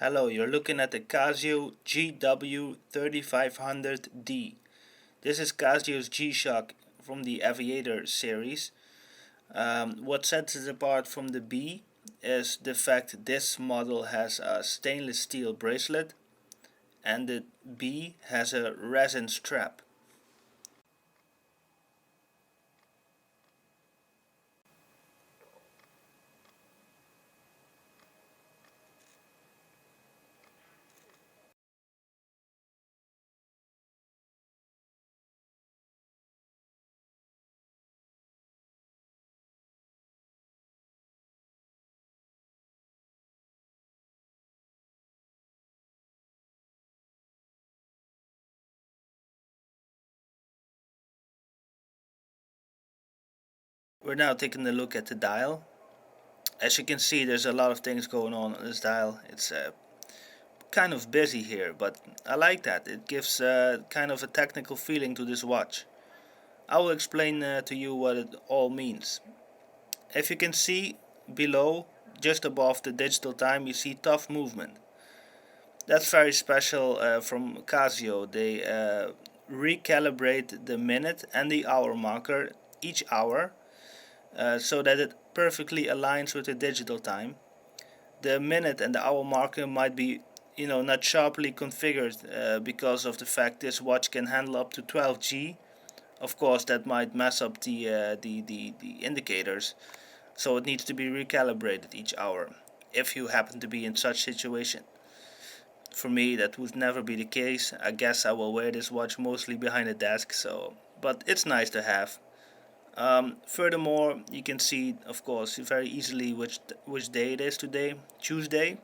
Hello, you're looking at the Casio GW3500D. This is Casio's G-Shock from the Aviator series. What sets it apart from the B is the fact this model has a stainless steel bracelet and the B has a resin strap. We're now taking a look at the dial. As you can see, there's a lot of things going on this dial. It's kind of busy here, but I like that. It gives kind of a technical feeling to this watch. I will explain to you what it all means. If you can see below, just above the digital time, you see tough movement. That's very special from Casio. They recalibrate the minute and the hour marker each hour so that it perfectly aligns with the digital time. The minute and the hour marker might be not sharply configured because of the fact this watch can handle up to 12G. Of course, that might mess up the indicators, so it needs to be recalibrated each hour if you happen to be in such situation. For me, that would never be the case. I guess I will wear this watch mostly behind the desk, but it's nice to have. Furthermore, you can see, of course, very easily which day it is today, Tuesday.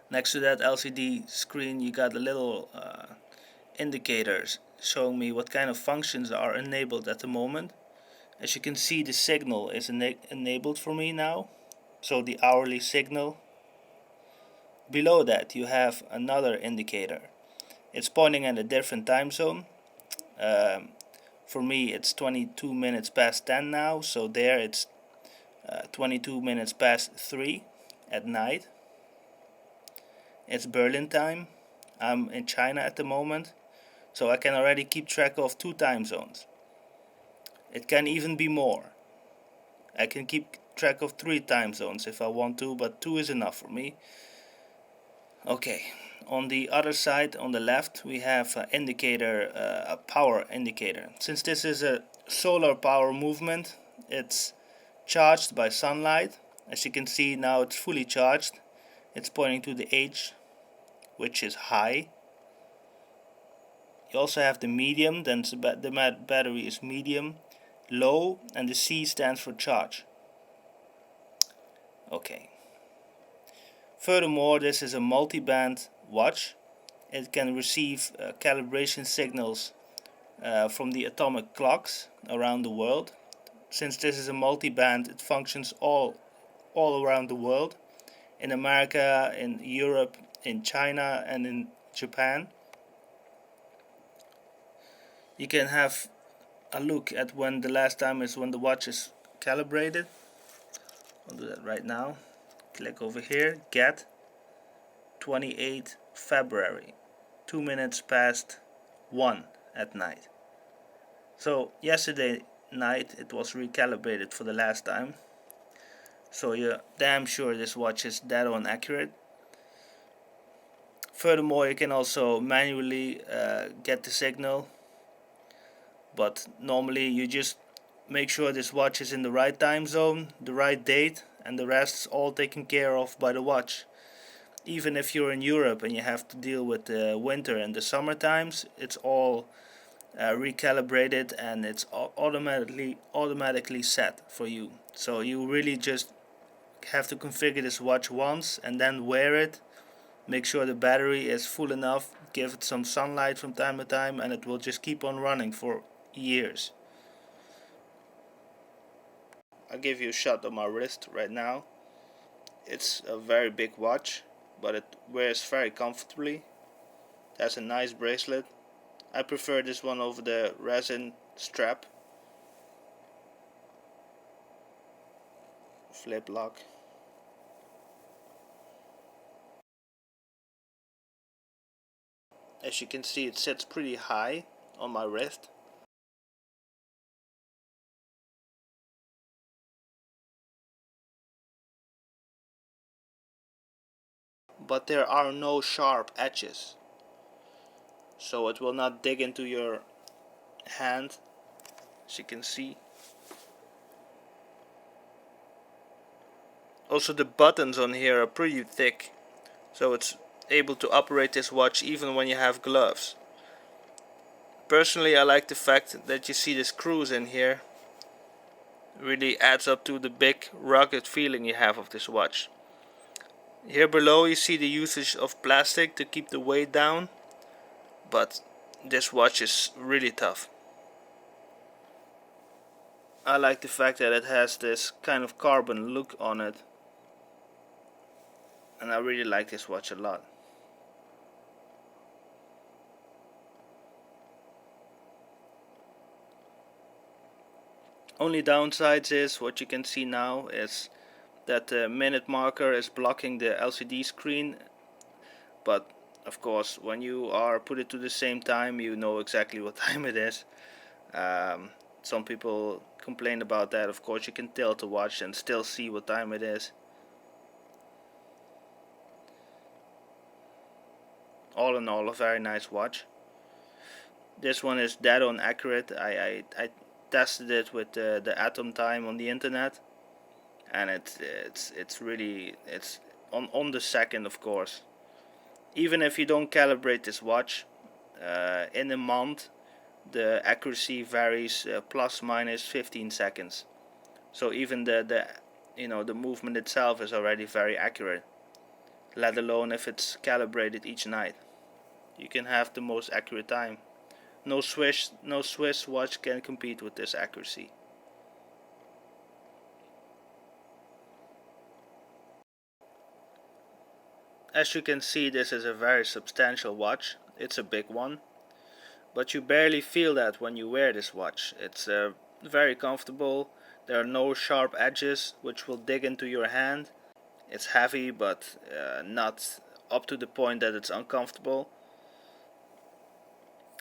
Next to that LCD screen, you got a little indicators showing me what kind of functions are enabled at the moment. As you can see, the signal is enabled for me now, so the hourly signal. Below that you have another indicator. It's pointing at a different time zone. For me it's 22 minutes past 10 now, so there it's 22 minutes past 3 at night. It's Berlin time. I'm in China at the moment, so I can already keep track of 2 time zones. It can even be more. I can keep track of 3 time zones if I want to, but 2 is enough for me. Okay, on the other side, on the left, we have an indicator, a power indicator. Since this is a solar power movement, it's charged by sunlight. As you can see now, it's fully charged. It's pointing to the H, which is high. You also have the medium, then the battery is medium, low, and the C stands for charge. Okay. Furthermore, this is a multi-band watch. It can receive calibration signals from the atomic clocks around the world. Since this is a multi-band, it functions all around the world. In America, in Europe, in China, and in Japan. You can have a look at when the last time is when the watch is calibrated. I'll do that right now. Click over here, get 28 February, 2 minutes past 1 at night. So yesterday night it was recalibrated for the last time. So you're damn sure this watch is dead on accurate. Furthermore, you can also manually get the signal, but normally you just make sure this watch is in the right time zone, the right date, and the rest is all taken care of by the watch. Even if you're in Europe and you have to deal with the winter and the summer times, it's all recalibrated and it's automatically set for you. So you really just have to configure this watch once and then wear it. Make sure the battery is full enough, give it some sunlight from time to time, and it will just keep on running for years. I'll give you a shot of my wrist right now. It's a very big watch, but it wears very comfortably. That's a nice bracelet. I prefer this one over the resin strap. Flip lock. As you can see, it sits pretty high on my wrist. But there are no sharp edges, so it will not dig into your hand, as you can see. Also, the buttons on here are pretty thick, so it's able to operate this watch even when you have gloves. Personally, I like the fact that you see the screws in here. Really adds up to the big rugged feeling you have of this watch. Here below you see the usage of plastic to keep the weight down, but this watch is really tough. I like the fact that it has this kind of carbon look on it, and I really like this watch a lot. Only downsides is what you can see now is that the minute marker is blocking the LCD screen, but of course when you are put it to the same time you know exactly what time it is. Some people complain about that. Of course you can tilt the watch and still see what time it is. All in all, a very nice watch. This one is dead on accurate. I tested it with the atom time on the internet, and it's really on the second, of course. Even if you don't calibrate this watch, in a month the accuracy varies plus minus 15 seconds. So even the movement itself is already very accurate, let alone if it's calibrated each night. You can have the most accurate time. No Swiss watch can compete with this accuracy. As you can see, this is a very substantial watch. It's a big one, but you barely feel that when you wear this watch. It's very comfortable. There are no sharp edges which will dig into your hand. It's heavy, but not up to the point that it's uncomfortable.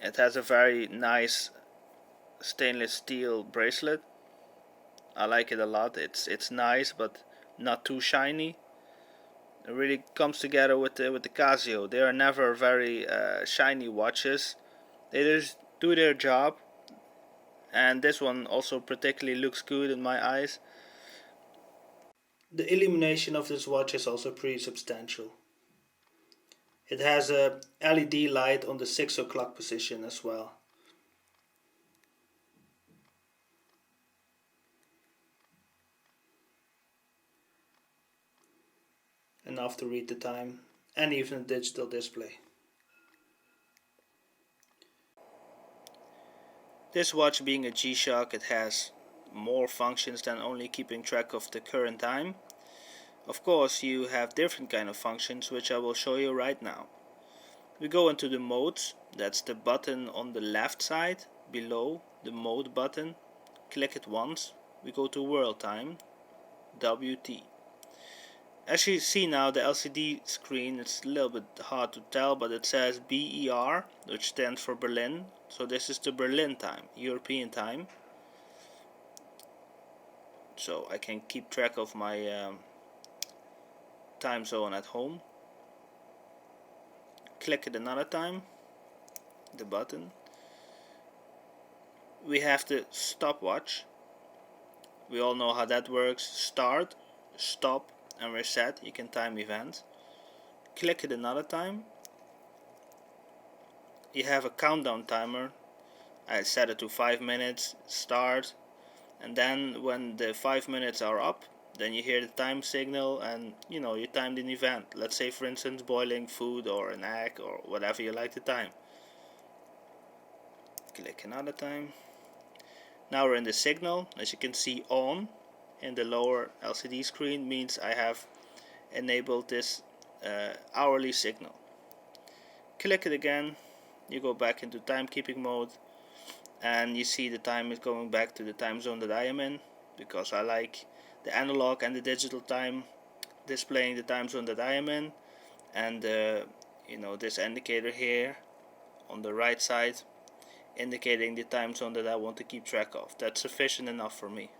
It has a very nice stainless steel bracelet. I like it a lot. It's nice, but not too shiny. It really comes together with the Casio. They are never very shiny watches. They just do their job, and this one also particularly looks good in my eyes. The illumination of this watch is also pretty substantial. It has a LED light on the 6 o'clock position as well. Enough to read the time, and even a digital display. This watch being a G-Shock, it has more functions than only keeping track of the current time. Of course, you have different kind of functions, which I will show you right now. We go into the modes. That's the button on the left side below the mode button. Click it once. We go to world time, WT. As you see now, the LCD screen, it's a little bit hard to tell, but it says BER, which stands for Berlin. So this is the Berlin time, European time. So I can keep track of my time zone at home. Click it another time, the button. We have the stopwatch. We all know how that works. Start, stop, and reset. You can time events. Click it another time. You have a countdown timer. I set it to 5 minutes. Start, and then when the 5 minutes are up, then you hear the time signal, and you timed an event. Let's say, for instance, boiling food or an egg or whatever you like to time. Click another time. Now we're in the signal. As you can see, on in the lower LCD screen means I have enabled this hourly signal. Click it again. You go back into timekeeping mode, and you see the time is going back to the time zone that I am in, because I like the analog and the digital time displaying the time zone that I am in. And this indicator here on the right side, indicating the time zone that I want to keep track of. That's sufficient enough for me.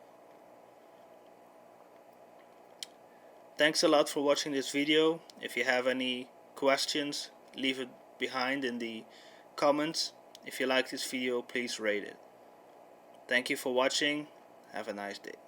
Thanks a lot for watching this video. If you have any questions, leave it behind in the comments. If you like this video, please rate it. Thank you for watching. Have a nice day.